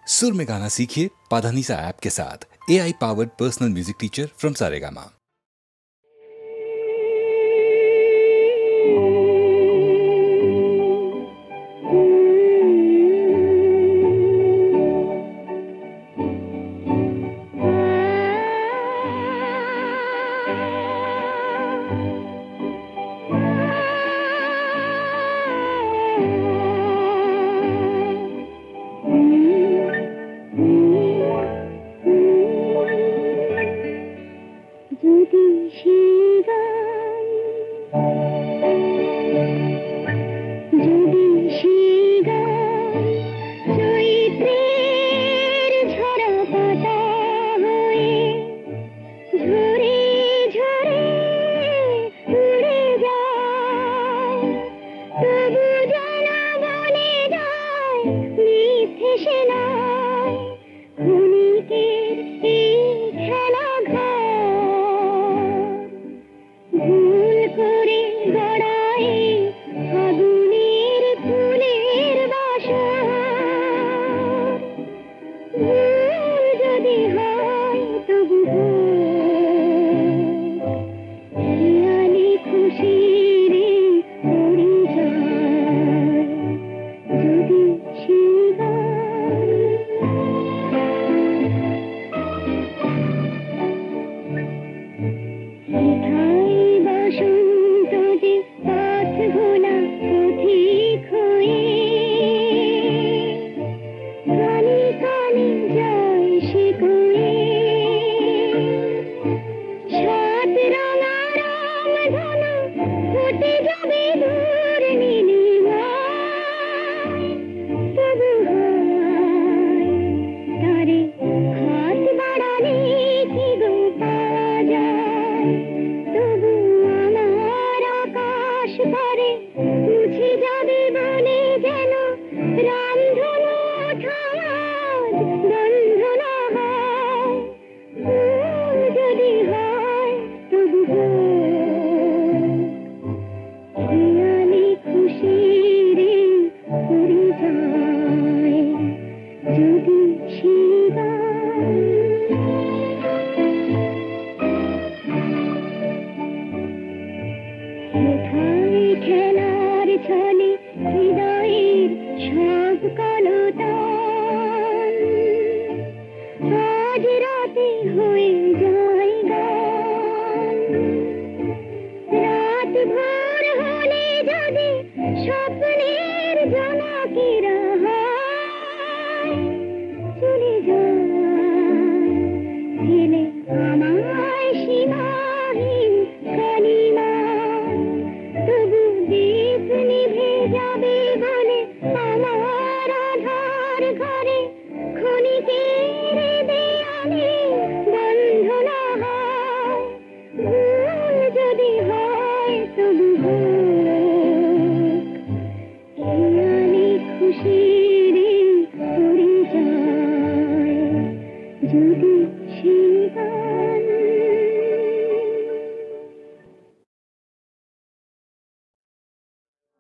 सुर में गाना सीखिए पाधानीसा ऐप के साथ। AI powered personal music teacher from Saregama.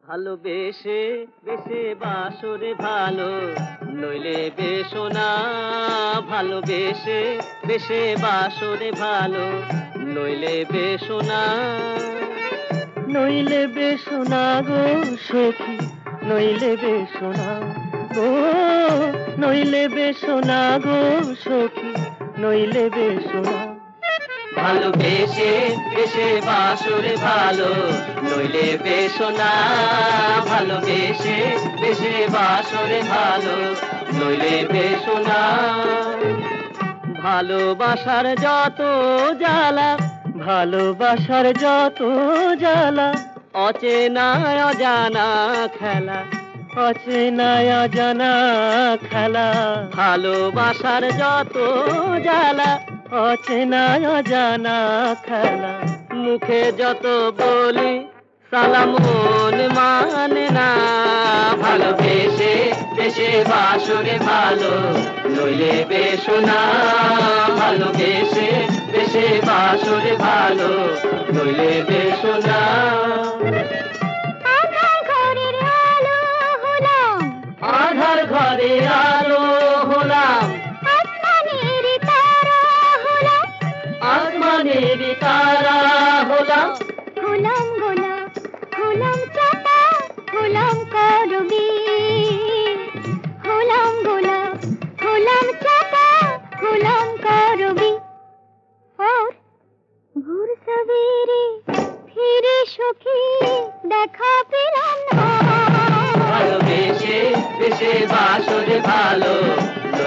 ভালোবেসে বেশে বাসরে ভালো নইলে বেশো না, ভালোবেসে বেশে বাসরে ভালো নইলে বেশো না, নইলে বেশো না গো সখী, নইলে বেশো না গো, নইলে বেশো না গো সখী, নইলে বেশো না। ভালোবেসে বেশে বাসরে ভালো নইলে বেশো না, ভালোবেসে বেশে বাসরে ভালো নইলে বেশো না। ভালোবাসার যত জ্বালা, ভালোবাসার যত জ্বালা, অচেনা অজানা খেলা, অচেনা অজানা খেলা। ভালোবাসার যত জ্বালা, অচেনা অজানা খেলা। মুখে যত বলি সালাম মন মানে না, ভালোবেসে বেশে বাসরে ভালো নইলে বেশো না, ভালোবেসে বেশে বাসরে ভালো নইলে বেশো না। আধার ঘরে আলো হলাম,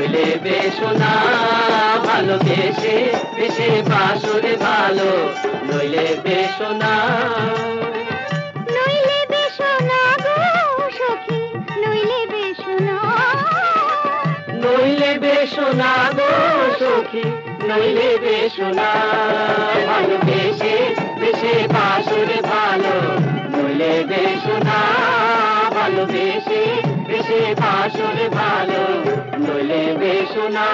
নইলে বেশনা ভালোবেসে বেশে বাসরে ভালো নইলে বেশনা নইলে বেশনা গো সখী নইলে বেশনা নইলে বেশনা গো সখী নইলে বেশনা ভালোবেসে বেশে বাসরে ভালো নইলে বেশনা ভালোবেসে বেশে বাসরে ভালো নইলে বেশনা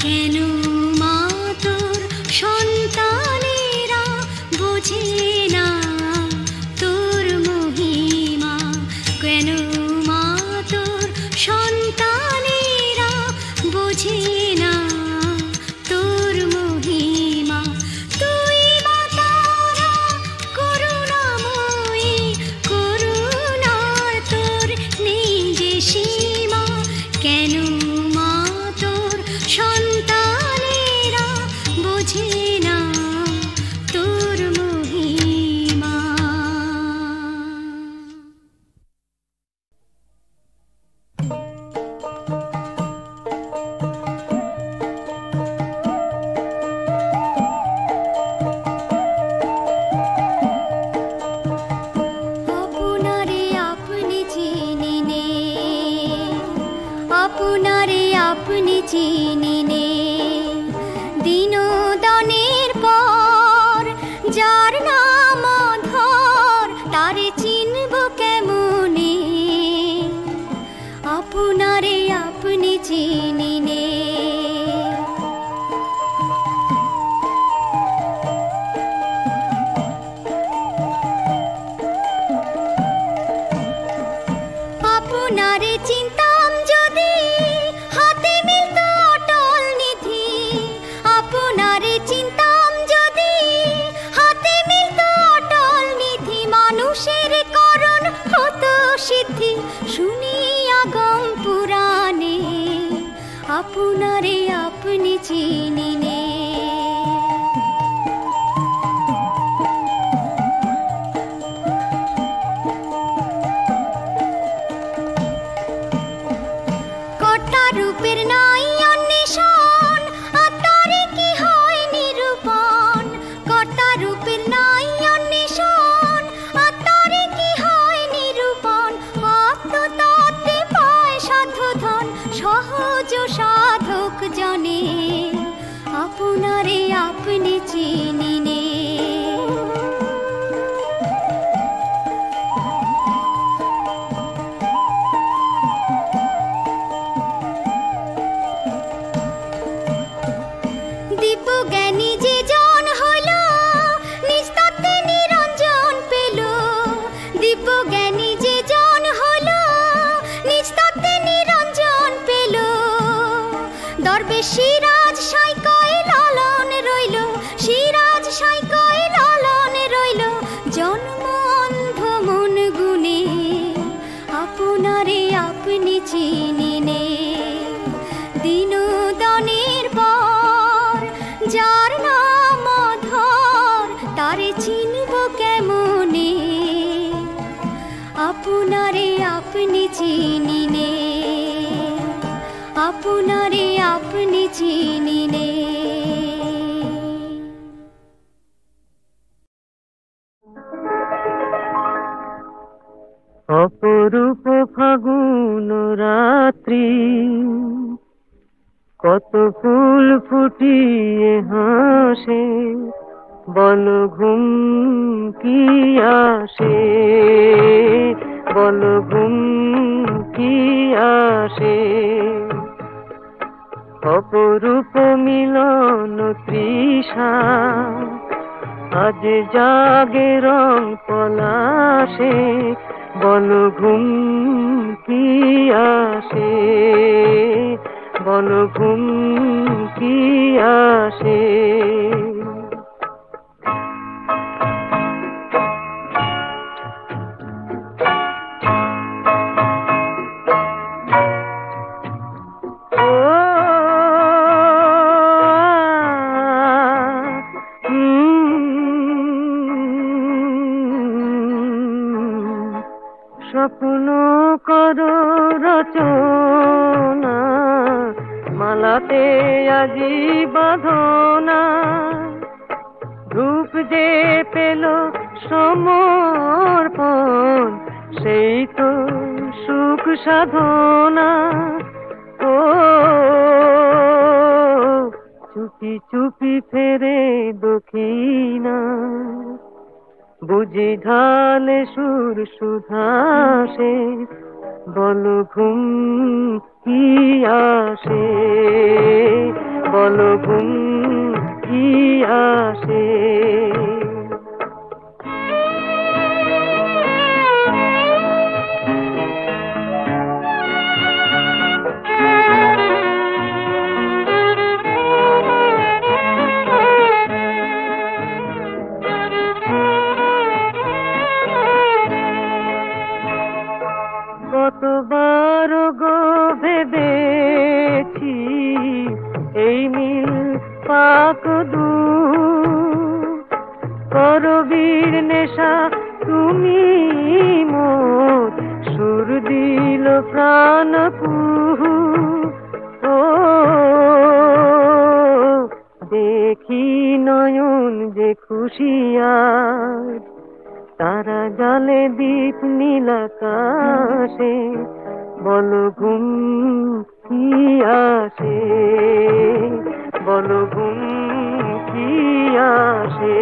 কেন মা তোর সন্তানেরা বোঝে না তোর মহিমা, কেন মা তোর সন্তানেরা বোঝে না তোর মহিমা। তুই মা তারা করুণাময়ী, করুণার তোর নেই যে সীমা, কেন মা তোর সন্তানেরা বোঝে না তোর মহিমা। আপনারে আপনি চিনি নে, আপনারে আপনি চিনি নে, দিনদানের পর যার নাম ধর তারে চিনব কেমনে, আপনারে আপনি চিনি নে। আপনারে চিনতাম যদি হাতে মিলত অটল নিধি, আপনারে চিনতাম যদি হাতে মিলত অটল নিধি, মানুষের করণ হতো সিদ্ধি শুনিয়া গম পুরাণে, আপনারে আপনি চিনি নে। কটা রূপের নাই অন্বেষণ, আত্মারে কি হয় নিরূপণ, কটা রূপের নাই অন্বেষণ, আত্মারে কি হয় নিরূপণ, আত্মতত্ত্বে পায় সাধুধন সহজ সাধক জনে, আপনারে আপনি চিনি নে। দিব্যজ্ঞানী যে জন হইল নিস্তত্ত্বে নিরঞ্জন পেল, দিব্যজ্ঞানী যে জন হইল নিস্তত্ত্বে নিরঞ্জন পেল, দরবেশ সিরাজ সাইকয় লালন রইল, সিরাজ সাইকয় লালন রইল, জন্ম অন্ধ মন গুণে, আপনারে আপনি চিনি নে, দিনদানের পর যার নাম ধর তারে চিনব কেমনে, আপনারে আপনি চিনি নে, আপনারে আপনি চিনি নে। অপরূপ ফাগুন রাত্রি, কত ফুল ফুটিয়ে হাসে, বল ঘুম কি আসে, বল ঘুম কি আসে, অপরূপ মিলন তৃষা, আজ জাগে রং পলাশে, বল ঘুম কি আসে, বল ঘুম কি আসে। স্বপ্ন করো রচনা, মালাতে আজি বাঁধনা, ধূপ যে পেল সমর্পণ, সেই তো সুখ সাধনা। ও চুপি চুপি ফেরে দক্ষিণা, বুঝি ঢালে সুর সুধাসে, বল ঘুম কি আসে, বলো ঘুম কি আসে। কতবার গো ভেবেছি এই নীল পাক দু করবীর নেশা তুমি মোর সুর দিল প্রাণ কুহু। ও দেখি নয়ন যে খুশিয়ার তারা জালে দীপ নীল আকাশে বলো ঘুম কি আসে, বলো ঘুম কি আসে।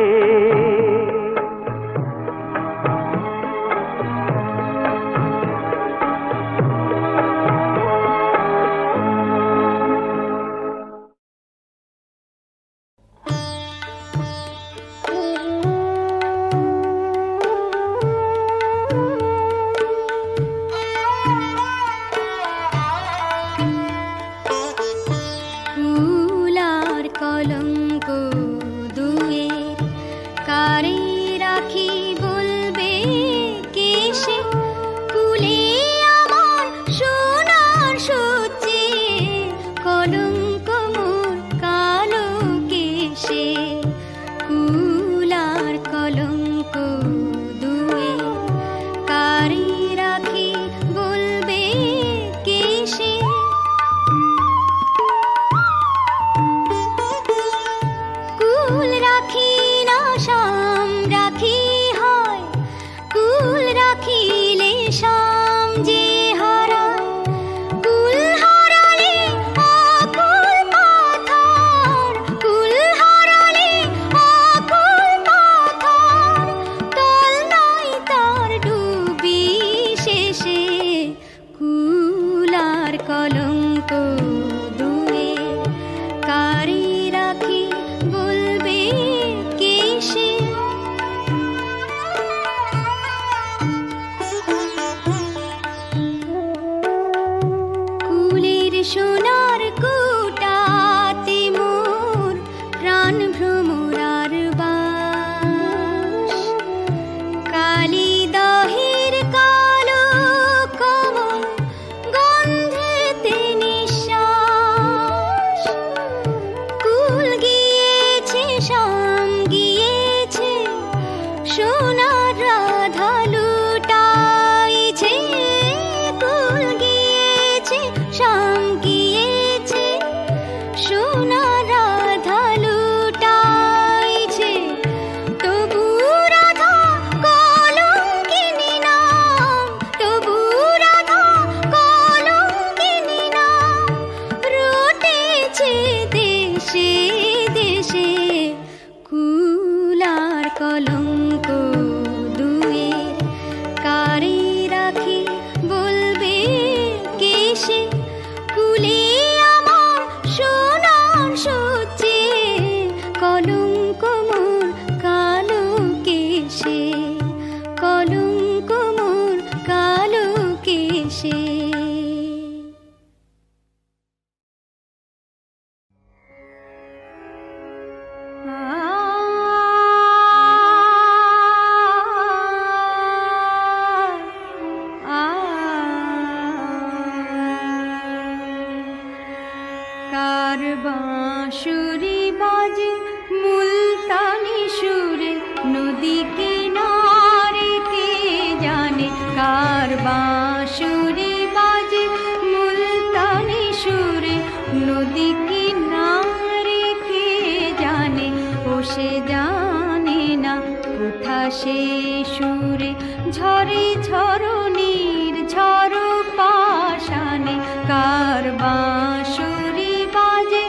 কার বাঁশুরি বাজে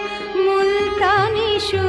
মুলতানি সুরে।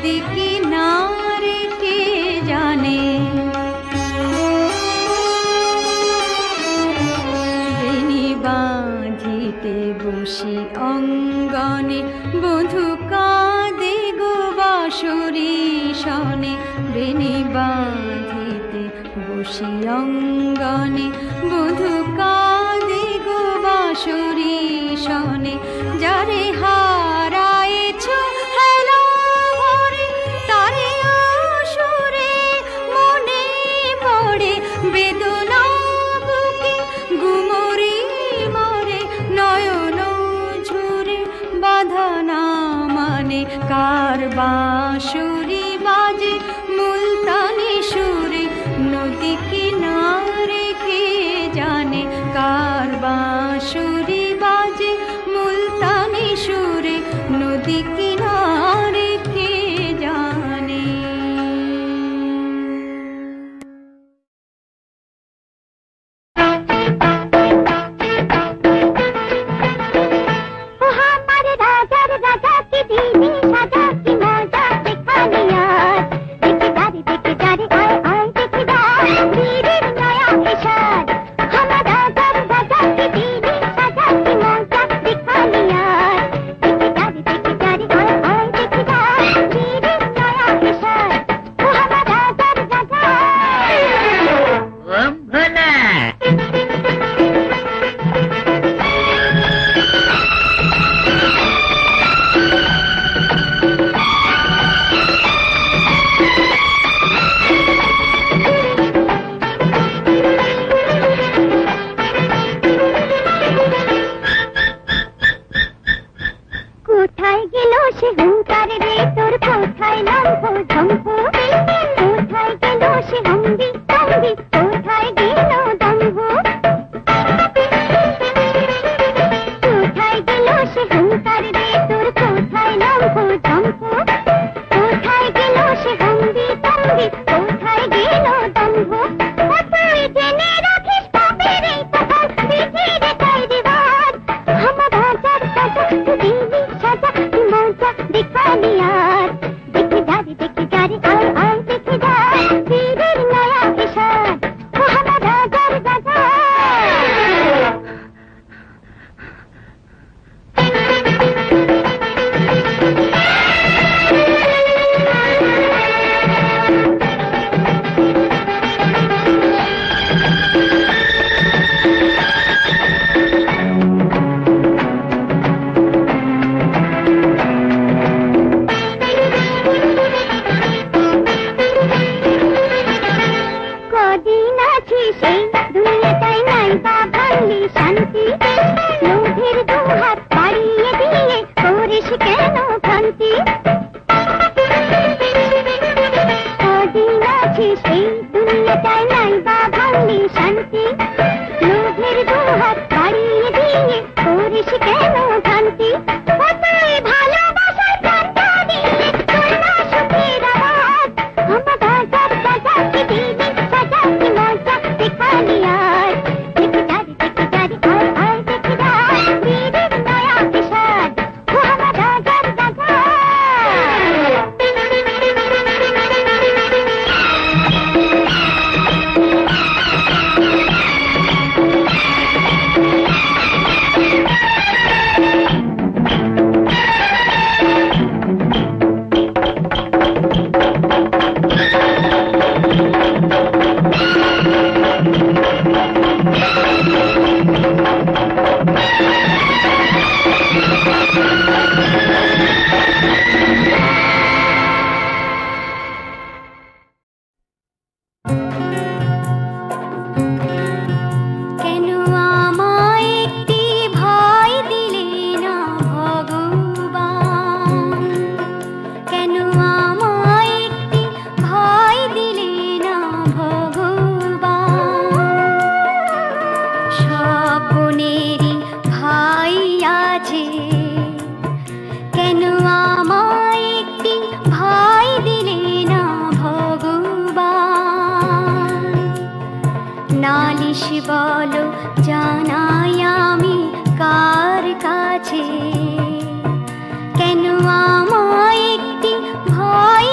নদী কিনারে কে জানে। বেনি বাঁধিতে বসি অঙ্গনে বধূ কাঁদে গো বাঁশরি শনে। বেনি বাঁধিতে বসি অঙ্গনে বধূ কাঁদে গো বাঁশরি শনে। যারে হারায়েছ হেলা ভরে তারে আসরে মনে পড়ে বেদনা বুকে গুমরি মরে নয়ন ঝরে বাধা না মানে। কার বাঁশরি বাজে মুলতানি সুরে নদী কিনারে কে জানে। কার বাঁশরি বাজে মুলতানি সুরে নদী কিনারে কে জানে। বলো জানাই আমি কার কাছে, কেন আমায় একটি ভয়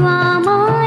আমার